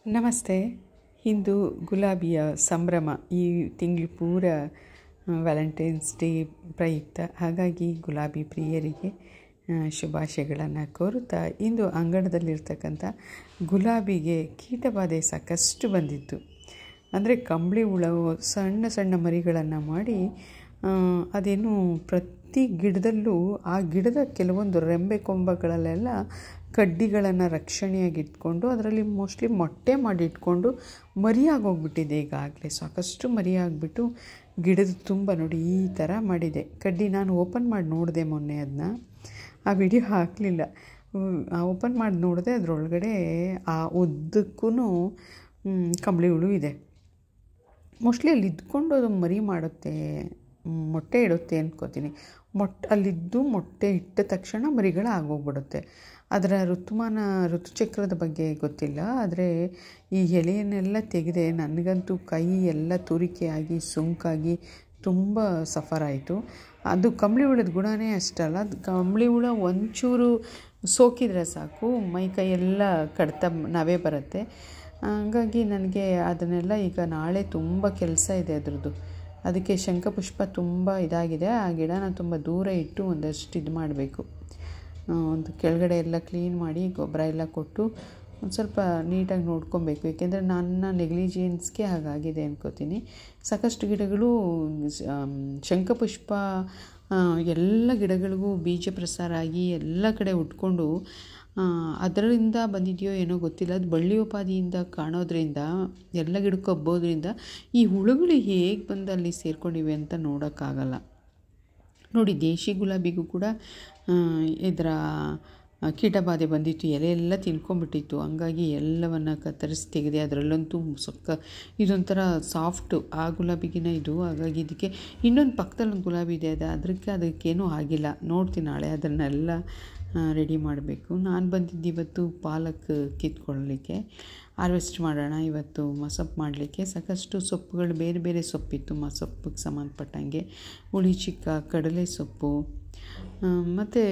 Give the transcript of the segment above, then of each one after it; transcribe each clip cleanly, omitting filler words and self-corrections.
ನಮಸ್ತೆ. ಇಂದು ಗುಲಾಬಿಯ ಸಂಭ್ರಮ. ಈ ತಿಂಗಳು ಪೂರ ವ್ಯಾಲೆಂಟೈನ್ಸ್ ಡೇ ಪ್ರಯುಕ್ತ, ಹಾಗಾಗಿ ಗುಲಾಬಿ ಪ್ರಿಯರಿಗೆ ಶುಭಾಶಯಗಳನ್ನು ಕೋರುತ್ತಾ, ಇಂದು ಅಂಗಣದಲ್ಲಿರ್ತಕ್ಕಂಥ ಗುಲಾಬಿಗೆ ಕೀಟಬಾಧೆ ಸಾಕಷ್ಟು ಬಂದಿತ್ತು. ಅಂದರೆ ಕಂಬಳಿ ಹುಳವು ಸಣ್ಣ ಸಣ್ಣ ಮರಿಗಳನ್ನು ಮಾಡಿ ಅದೇನು ಪ್ರತಿ ಗಿಡದಲ್ಲೂ ಆ ಗಿಡದ ಕೆಲವೊಂದು ರೆಂಬೆ ಕೊಂಬಗಳಲ್ಲೆಲ್ಲ ಕಡ್ಡಿಗಳನ್ನು ರಕ್ಷಣೆಯಾಗಿ ಇಟ್ಕೊಂಡು ಅದರಲ್ಲಿ ಮೋಸ್ಟ್ಲಿ ಮೊಟ್ಟೆ ಮಾಡಿಟ್ಕೊಂಡು ಮರಿಯಾಗೋಗ್ಬಿಟ್ಟಿದೆ. ಈಗಾಗಲೇ ಸಾಕಷ್ಟು ಮರಿಯಾಗಿಬಿಟ್ಟು ಗಿಡದ ತುಂಬ ನೋಡಿ ಈ ಥರ ಮಾಡಿದೆ ಕಡ್ಡಿ. ನಾನು ಓಪನ್ ಮಾಡಿ ನೋಡಿದೆ ಮೊನ್ನೆ, ಅದನ್ನ ಆ ವಿಡಿಯೋ ಹಾಕಲಿಲ್ಲ. ಓಪನ್ ಮಾಡಿ ನೋಡಿದೆ, ಅದರೊಳಗಡೆ ಆ ಉದ್ದಕ್ಕೂ ಕಂಬಳಿ ಹುಳು ಇದೆ. ಮೋಸ್ಟ್ಲಿ ಅಲ್ಲಿ ಇದ್ಕೊಂಡು ಅದು ಮರಿ ಮಾಡುತ್ತೆ, ಮೊಟ್ಟೆ ಇಡುತ್ತೆ ಅಂದ್ಕೋತೀನಿ. ಅಲ್ಲಿದ್ದು ಮೊಟ್ಟೆ ಇಟ್ಟ ತಕ್ಷಣ ಮರಿಗಳು ಆಗೋಗ್ಬಿಡುತ್ತೆ. ಅದರ ಋತುಚಕ್ರದ ಬಗ್ಗೆ ಗೊತ್ತಿಲ್ಲ, ಆದರೆ ಈ ಎಲೆಯನ್ನೆಲ್ಲ ತೆಗೆದೆ. ನನಗಂತೂ ಕೈ ಎಲ್ಲ ತುರಿಕೆಯಾಗಿ ಸುಂಕಾಗಿ ತುಂಬ ಸಫರ್ ಆಯಿತು. ಅದು ಕಂಬಳಿ ಹುಳದ ಗುಣನೇ ಅಷ್ಟಲ್ಲ, ಅದು ಕಂಬಳಿ ಹುಳ ಒಂಚೂರು ಸೋಕಿದರೆ ಸಾಕು ಮೈ ಕೈಯೆಲ್ಲ ಕಡ್ತ ನಾವೇ ಬರುತ್ತೆ. ಹಾಗಾಗಿ ನನಗೆ ಅದನ್ನೆಲ್ಲ ಈಗ ನಾಳೆ ತುಂಬ ಕೆಲಸ ಇದೆ ಅದರದ್ದು. ಅದಕ್ಕೆ ಶಂಖಪುಷ್ಪ ತುಂಬ ಇದಾಗಿದೆ. ಆ ಗಿಡನ ತುಂಬ ದೂರ ಇಟ್ಟು ಒಂದಷ್ಟು ಇದು ಮಾಡಬೇಕು. ಒಂದು ಕೆಳಗಡೆ ಎಲ್ಲ ಕ್ಲೀನ್ ಮಾಡಿ ಗೊಬ್ಬರ ಎಲ್ಲ ಕೊಟ್ಟು ಒಂದು ಸ್ವಲ್ಪ ನೀಟಾಗಿ ನೋಡ್ಕೊಬೇಕು. ಏಕೆಂದರೆ ನನ್ನ ನೆಗ್ಲಿಜಿಯನ್ಸ್ಗೆ ಹಾಗಾಗಿದೆ ಅನ್ಕೋತೀನಿ. ಸಾಕಷ್ಟು ಗಿಡಗಳು ಶಂಖಪುಷ್ಪ ಎಲ್ಲ ಗಿಡಗಳಿಗೂ ಬೀಜ ಪ್ರಸಾರ ಆಗಿ ಎಲ್ಲ ಕಡೆ ಉಟ್ಕೊಂಡು ಅದರಿಂದ ಬಂದಿದೆಯೋ ಏನೋ ಗೊತ್ತಿಲ್ಲ. ಅದು ಬಳ್ಳಿಯೋಪಾದಿಯಿಂದ ಕಾಣೋದ್ರಿಂದ ಎಲ್ಲ ಗಿಡಕ್ಕೂ ಹಬ್ಬೋದ್ರಿಂದ ಈ ಹುಳುಗಳು ಹೇಗೆ ಬಂದು ಅಲ್ಲಿ ಸೇರ್ಕೊಂಡಿವೆ ಅಂತ ನೋಡೋಕ್ಕಾಗಲ್ಲ. ನೋಡಿ, ದೇಶಿ ಗುಲಾಬಿಗೂ ಕೂಡ ಇದರ ಕೀಟಬಾಧೆ ಬಂದಿತ್ತು. ಎಲೆ ಎಲ್ಲ ತಿನ್ಕೊಂಬಿಟ್ಟಿತ್ತು. ಹಂಗಾಗಿ ಎಲ್ಲವನ್ನು ಕತ್ತರಿಸಿ ತೆಗೆದೆ. ಅದರಲ್ಲಂತೂ ಇದೊಂಥರ ಸಾಫ್ಟು ಆ ಗುಲಾಬಿಗಿನ ಇದು. ಹಾಗಾಗಿ ಇದಕ್ಕೆ ಇನ್ನೊಂದು ಪಕ್ಕದಲ್ಲಿ ಒಂದು ಗುಲಾಬಿ ಇದೆ, ಅದಕ್ಕೇನೂ ಆಗಿಲ್ಲ. ನೋಡ್ತೀನಿ ನಾಳೆ ಅದನ್ನೆಲ್ಲ ರೆಡಿ ಮಾಡಬೇಕು. ನಾನು ಬಂದಿದ್ದು ಇವತ್ತು ಪಾಲಕ್ ಕಿತ್ಕೊಳ್ಳಲಿಕ್ಕೆ, ಹಾರ್ವೆಸ್ಟ್ ಮಾಡೋಣ ಇವತ್ತು ಮಸೊಪ್ಪು ಮಾಡಲಿಕ್ಕೆ. ಸಾಕಷ್ಟು ಸೊಪ್ಪುಗಳು ಬೇರೆ ಬೇರೆ ಸೊಪ್ಪಿತ್ತು ಮಸೊಪ್ಪಿಗೆ ಸಂಬಂಧಪಟ್ಟಂಗೆ. ಹುಳಿ ಚಿಕ್ಕ, ಕಡಲೆ ಸೊಪ್ಪು ಮತ್ತು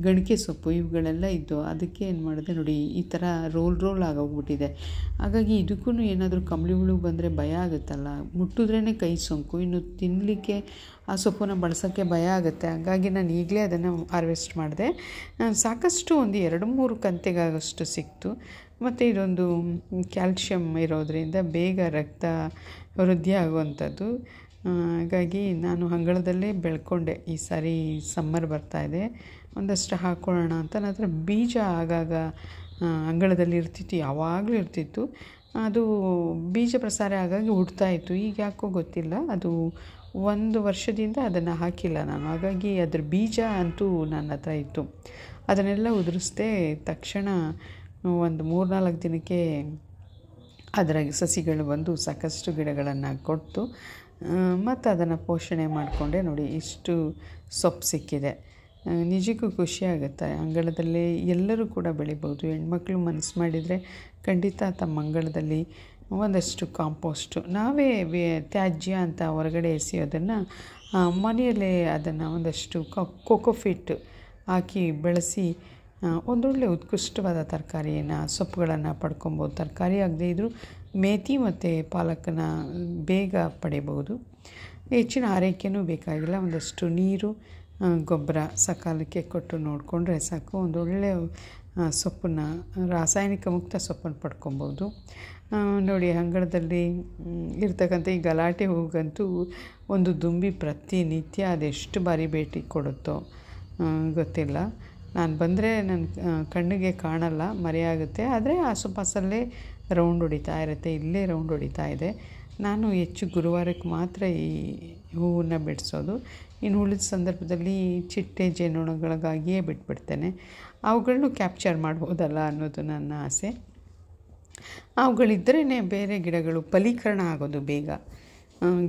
ಗಣಿಕೆ ಸೊಪ್ಪು ಇವುಗಳೆಲ್ಲ ಇದ್ದು. ಅದಕ್ಕೆ ಏನು ಮಾಡಿದೆ ನೋಡಿ, ಈ ಥರ ರೋಲ್ ಆಗೋಗ್ಬಿಟ್ಟಿದೆ. ಹಾಗಾಗಿ ಇದಕ್ಕೂ ಏನಾದರೂ ಕಂಬಳಿ ಹುಳು ಬಂದರೆ ಭಯ ಆಗುತ್ತಲ್ಲ, ಮುಟ್ಟಿದ್ರೇ ಕೈ ಸೋಂಕು, ಇನ್ನು ತಿನ್ನಲಿಕ್ಕೆ ಆ ಸೊಪ್ಪನ್ನು ಬಳಸೋಕ್ಕೆ ಭಯ ಆಗುತ್ತೆ. ಹಾಗಾಗಿ ನಾನು ಈಗಲೇ ಅದನ್ನು ಹಾರ್ವೆಸ್ಟ್ ಮಾಡಿದೆ. ಸಾಕಷ್ಟು ಒಂದು 2-3 ಕಂತೆಗಾಗಷ್ಟು ಸಿಕ್ತು. ಮತ್ತು ಇದೊಂದು ಕ್ಯಾಲ್ಶಿಯಮ್ ಇರೋದರಿಂದ ಬೇಗ ರಕ್ತ ವೃದ್ಧಿ ಆಗುವಂಥದ್ದು. ಹಾಗಾಗಿ ನಾನು ಅಂಗಳದಲ್ಲೇ ಬೆಳ್ಕೊಂಡೆ. ಈ ಸಾರಿ ಸಮ್ಮರ್ ಬರ್ತಾಯಿದೆ, ಒಂದಷ್ಟು ಹಾಕ್ಕೊಳ್ಳೋಣ ಅಂತ. ನಂತರ ಬೀಜ ಆಗಾಗ ಅಂಗಳದಲ್ಲಿ ಇರ್ತಿತ್ತು, ಯಾವಾಗಲೂ ಇರ್ತಿತ್ತು. ಅದು ಬೀಜ ಪ್ರಸಾರ ಆಗಾಗಿ ಹುಡ್ತಾಯಿತ್ತು. ಈಗ ಯಾಕೋ ಗೊತ್ತಿಲ್ಲ, ಅದು 1 ವರ್ಷದಿಂದ ಅದನ್ನು ಹಾಕಿಲ್ಲ ನಾನು. ಹಾಗಾಗಿ ಅದ್ರ ಬೀಜ ಅಂತೂ ನನ್ನ ಹತ್ರ ಇತ್ತು. ಅದನ್ನೆಲ್ಲ ಉದುರಿಸ್ದೆ. ತಕ್ಷಣ ಒಂದು 3-4 ದಿನಕ್ಕೆ ಅದರ ಸಸಿಗಳು ಬಂದು ಸಾಕಷ್ಟು ಗಿಡಗಳನ್ನು ಕೊಟ್ಟು ಮತ್ತು ಅದನ್ನು ಪೋಷಣೆ ಮಾಡಿಕೊಂಡೆ. ನೋಡಿ, ಇಷ್ಟು ಸೊಪ್ಪು ಸಿಕ್ಕಿದೆ. ನಿಜಕ್ಕೂ ಖುಷಿಯಾಗುತ್ತೆ. ಅಂಗಳದಲ್ಲೇ ಎಲ್ಲರೂ ಕೂಡ ಬೆಳಿಬೋದು. ಹೆಣ್ಮಕ್ಳು ಮನಸ್ಸು ಮಾಡಿದರೆ ಖಂಡಿತ ತಮ್ಮ ಅಂಗಳದಲ್ಲಿ ಒಂದಷ್ಟು ಕಾಂಪೋಸ್ಟು, ನಾವೇ ತ್ಯಾಜ್ಯ ಅಂತ ಹೊರಗಡೆ ಎಸೆಯೋದನ್ನು ಮನೆಯಲ್ಲೇ ಅದನ್ನು ಒಂದಷ್ಟು ಕೋಕೋಫಿಟ್ ಹಾಕಿ ಬೆಳೆಸಿ ಒಂದೊಳ್ಳೆ ಉತ್ಕೃಷ್ಟವಾದ ತರಕಾರಿಯನ್ನು ಸೊಪ್ಪುಗಳನ್ನು ಪಡ್ಕೊಬೋದು. ತರಕಾರಿ ಆಗದೇ ಇದ್ದರೂ ಮೇಥಿ ಮತ್ತು ಪಾಲಕನ್ನು ಬೇಗ ಪಡೆಯಬಹುದು. ಹೆಚ್ಚಿನ ಆರೈಕೆಯೂ ಬೇಕಾಗಿಲ್ಲ. ಒಂದಷ್ಟು ನೀರು, ಗೊಬ್ಬರ ಸಕಾಲಕ್ಕೆ ಕೊಟ್ಟು ನೋಡಿಕೊಂಡ್ರೆ ಸಾಕು. ಒಂದೊಳ್ಳೆ ಸೊಪ್ಪನ್ನು, ರಾಸಾಯನಿಕ ಮುಕ್ತ ಸೊಪ್ಪನ್ನು ಪಡ್ಕೊಬೋದು. ನೋಡಿ, ಅಂಗಳದಲ್ಲಿ ಇರ್ತಕ್ಕಂಥ ಈ ಗಲಾಟೆ ಹೂಗಂತೂ ಒಂದು ದುಂಬಿ ಪ್ರತಿನಿತ್ಯ ಅದೆಷ್ಟು ಬಾರಿ ಭೇಟಿ ಕೊಡುತ್ತೋ ಗೊತ್ತಿಲ್ಲ. ನಾನು ಬಂದರೆ ನನ್ನ ಕಣ್ಣಿಗೆ ಕಾಣಲ್ಲ, ಮರೆಯಾಗುತ್ತೆ. ಆದರೆ ಆಸುಪಾಸಲ್ಲೇ ರೌಂಡ್ ಹೊಡಿತಾ ಇರುತ್ತೆ, ಇಲ್ಲೇ ರೌಂಡ್ ಹೊಡಿತಾ ಇದೆ. ನಾನು ಹೆಚ್ಚು ಗುರುವಾರಕ್ಕೆ ಮಾತ್ರ ಈ ಹೂವನ್ನು ಬಿಡಿಸೋದು. ಇನ್ನು ಉಳಿದ ಸಂದರ್ಭದಲ್ಲಿ ಚಿಟ್ಟೆ ಜೇನುನೊಣಗಳಿಗಾಗಿಯೇ ಬಿಟ್ಬಿಡ್ತೇನೆ. ಅವುಗಳನ್ನೂ ಕ್ಯಾಪ್ಚರ್ ಮಾಡ್ಬೋದಲ್ಲ ಅನ್ನೋದು ನನ್ನ ಆಸೆ. ಅವುಗಳಿದ್ದರೇ ಬೇರೆ ಗಿಡಗಳು ಫಲೀಕರಣ ಆಗೋದು ಬೇಗ.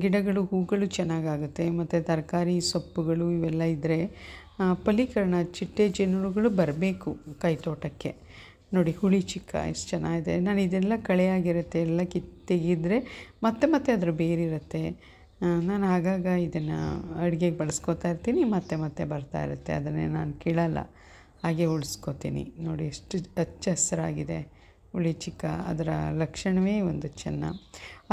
ಗಿಡಗಳು, ಹೂಗಳು ಚೆನ್ನಾಗಾಗುತ್ತೆ. ಮತ್ತು ತರಕಾರಿ ಸೊಪ್ಪುಗಳು ಇವೆಲ್ಲ ಇದ್ದರೆ ಫಲೀಕರಣ, ಚಿಟ್ಟೆ ಜೇನುನೊಣಗಳು ಬರಬೇಕು ಕೈ ತೋಟಕ್ಕೆ. ನೋಡಿ, ಹುಳಿ ಚಿಕ್ಕ ಎಷ್ಟು ಚೆನ್ನಾಗಿದೆ. ನಾನು ಇದೆಲ್ಲ ಕಳೆಯಾಗಿರುತ್ತೆ, ಎಲ್ಲ ತೆಗೆದ್ರೆ ಮತ್ತೆ ಅದರ ಬೇರಿರುತ್ತೆ. ನಾನು ಆಗಾಗ ಇದನ್ನು ಅಡುಗೆಗೆ ಬಳಸ್ಕೊತಾ ಇರ್ತೀನಿ, ಮತ್ತೆ ಬರ್ತಾ ಇರುತ್ತೆ. ಅದನ್ನೇ ನಾನು ಕೀಳಲ್ಲ, ಹಾಗೆ ಉಳಿಸ್ಕೊತೀನಿ. ನೋಡಿ, ಎಷ್ಟು ಹಚ್ಚ ಹಸಿರಾಗಿದೆ, ಹುಳಿ ಚಿಕ್ಕ ಅದರ ಲಕ್ಷಣವೇ ಒಂದು ಚೆನ್ನ.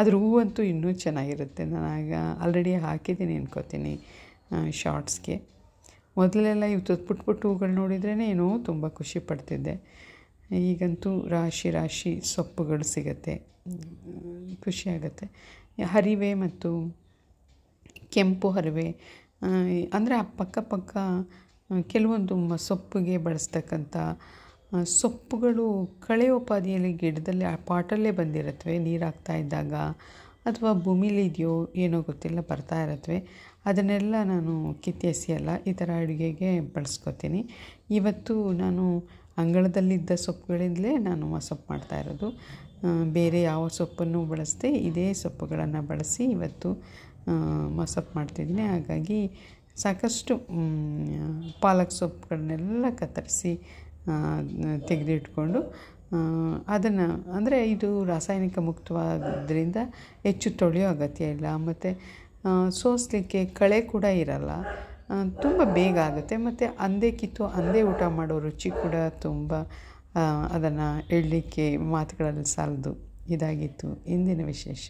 ಅದ್ರ ಹೂವಂತೂ ಇನ್ನೂ ಚೆನ್ನಾಗಿರುತ್ತೆ. ನಾನಾಗ ಆಲ್ರೆಡಿ ಹಾಕಿದ್ದೀನಿ ಅನ್ಕೋತೀನಿ ಶಾರ್ಟ್ಸ್ಗೆ. ಮೊದಲೆಲ್ಲ ಇವು ಪುಟ್ಟ ಪುಟ್ಟ ಹೂಗಳು ನೋಡಿದ್ರೇ ಏನೋ ತುಂಬ ಖುಷಿ ಪಡ್ತಿದ್ದೆ. ಈಗಂತೂ ರಾಶಿ ರಾಶಿ ಸೊಪ್ಪುಗಳು ಸಿಗುತ್ತೆ, ಖುಷಿಯಾಗತ್ತೆ. ಹರಿವೆ ಮತ್ತು ಕೆಂಪು ಹರಿವೆ ಅಂದರೆ ಆ ಪಕ್ಕ ಕೆಲವೊಂದು ಸೊಪ್ಪಿಗೆ ಬಳಸ್ತಕ್ಕಂಥ ಸೊಪ್ಪುಗಳು ಕಳೆಯೋಪಾದಿಯಲ್ಲಿ ಗಿಡದಲ್ಲಿ ಆ ಪಾಟಲ್ಲೇ ಬಂದಿರುತ್ತವೆ. ನೀರು ಹಾಕ್ತಾ ಇದ್ದಾಗ ಅಥವಾ ಭೂಮಿಲಿದೆಯೋ ಏನೋ ಗೊತ್ತಿಲ್ಲ ಬರ್ತಾ ಇರುತ್ತವೆ. ಅದನ್ನೆಲ್ಲ ನಾನು ಕಿತ್ತೆಸೆಯಲ್ಲ, ಈ ಥರ ಅಡುಗೆಗೆ ಬಳಸ್ಕೊತೀನಿ. ಇವತ್ತು ನಾನು ಅಂಗಳದಲ್ಲಿದ್ದ ಸೊಪ್ಪುಗಳಿಂದಲೇ ನಾನು ಮಸೊಪ್ಪು ಮಾಡ್ತಾಯಿರೋದು. ಬೇರೆ ಯಾವ ಸೊಪ್ಪನ್ನು ಬಳಸದೆ ಇದೇ ಸೊಪ್ಪುಗಳನ್ನು ಬಳಸಿ ಇವತ್ತು ಮಸೊಪ್ಪು ಮಾಡ್ತಿದ್ದೀನಿ. ಹಾಗಾಗಿ ಸಾಕಷ್ಟು ಪಾಲಕ್ ಸೊಪ್ಪುಗಳನ್ನೆಲ್ಲ ಕತ್ತರಿಸಿ ತೆಗೆದಿಟ್ಕೊಂಡು ಅದನ್ನು ಅಂದರೆ ಇದು ರಾಸಾಯನಿಕ ಮುಕ್ತವಾದ್ದರಿಂದ ಹೆಚ್ಚು ತೊಳೆಯೋ ಅಗತ್ಯ ಇಲ್ಲ, ಮತ್ತು ಸೋಸಲಿಕ್ಕೆ ಕಳೆ ಕೂಡ ಇರಲ್ಲ, ತುಂಬ ಬೇಗ ಆಗುತ್ತೆ. ಮತ್ತು ಅಂದೇ ಕಿತ್ತು ಅಂದೇ ಊಟ ಮಾಡೋ ರುಚಿ ಕೂಡ ತುಂಬ, ಅದನ್ನು ಹೇಳಲಿಕ್ಕೆ ಮಾತುಗಳಲ್ಲಿ ಸಾಲದು. ಇದಾಗಿತ್ತು ಇಂದಿನ ವಿಶೇಷ.